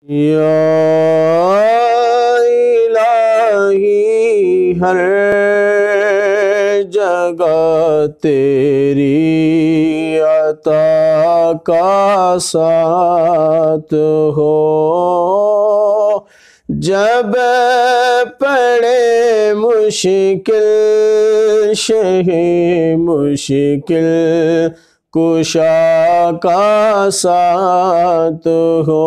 یا الہی ہر جگہ تیری عطا کا ساتھ ہو، جب پڑے مشکل شہ مشکل کشا کا ساتھ ہو،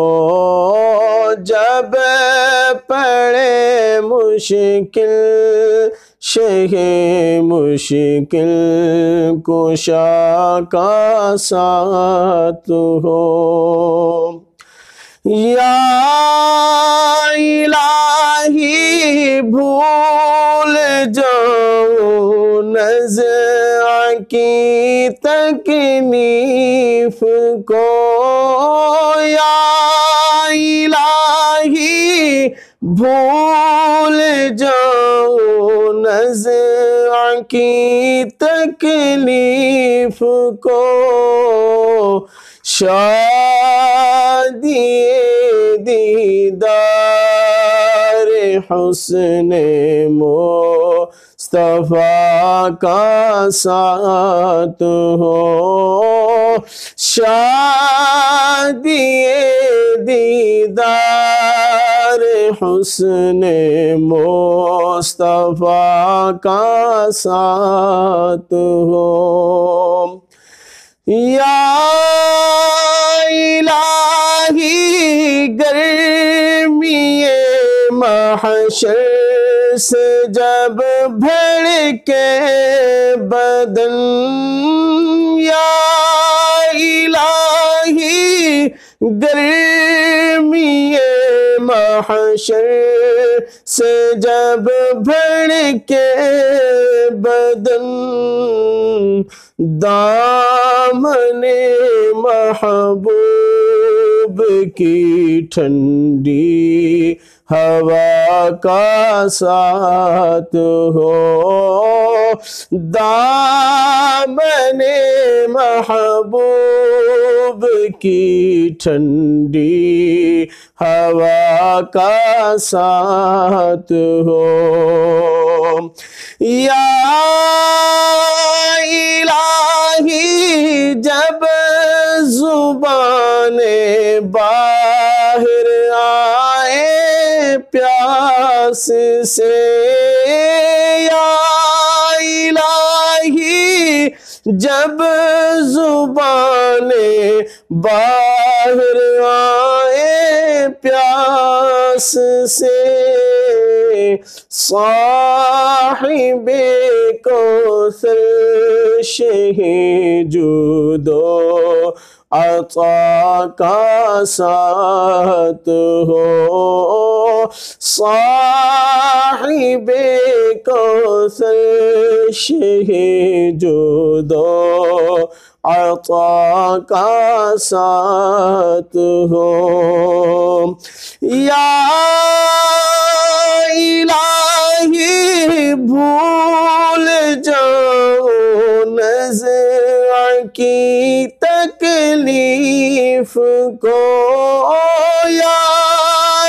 جب پڑے مشکل شہ مشکل کشا کا ساتھ ہو۔ یا الہی بھول جاؤں نزع کی تکلیف کو، یا الہی بھول جاؤں نزع کی تکلیف کو، شادی دیدار حسن مصطفیٰ کا ساتھ ہو، شادی دیدار حسن مصطفیٰ کا ساتھ ہو۔ یا الہی گرمی محشر سے جب بھڑکے بدن، یا الہی گرمی محشر سے جب بھڑکے بدن، دامن محبوب کی ٹھنڈی ہوا کا ساتھ ہو، دامن محبوب کی ٹھنڈی ہوا کا ساتھ ہو۔ یا الہی جب زبان باہر آئے پیاس سے، یا الہی جب زبان باہر آئے پیاس سے، صاحب کوثر شہ جود و عطا کا ساتھ ہو، صاحب کوثر شہ جود و عطا کا ساتھ ہو۔ یا الہی بھول جاؤں نزع کی تکلیف کو، یا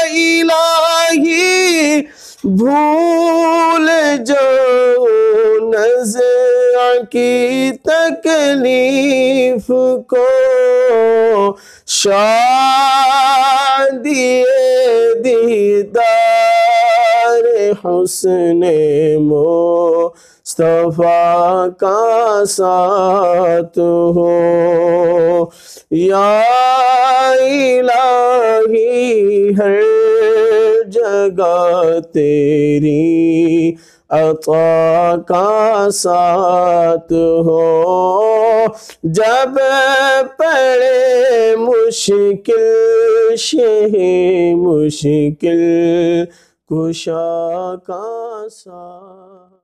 الہی بھول جاؤں نزع کی تکلیف کو، شادی دیدار حسن مصطفیٰ کا ساتھ ہو۔ یا الہی ہر جگہ تیری عطا کا ساتھ ہو، جب پڑے مشکل شہ مشکل کشا کا ساتھ۔